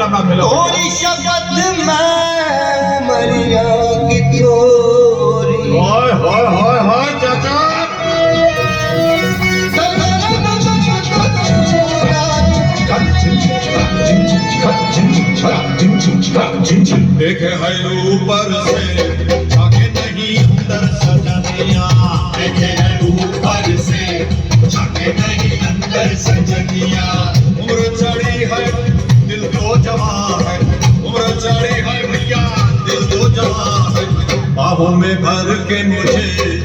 लगा मिलो थोड़ी शपथ में मरिया की थोड़ी हाय चाचा देखे है ऊपर से आगे नहीं अंदर सजनिया देखे है ऊपर से झाके नहीं अंदर सजनिया उम्र चढ़ी है दिल तो जवां है उम्र चढ़ी है भैया दिल तो जवां है बाहों में भर के मुझे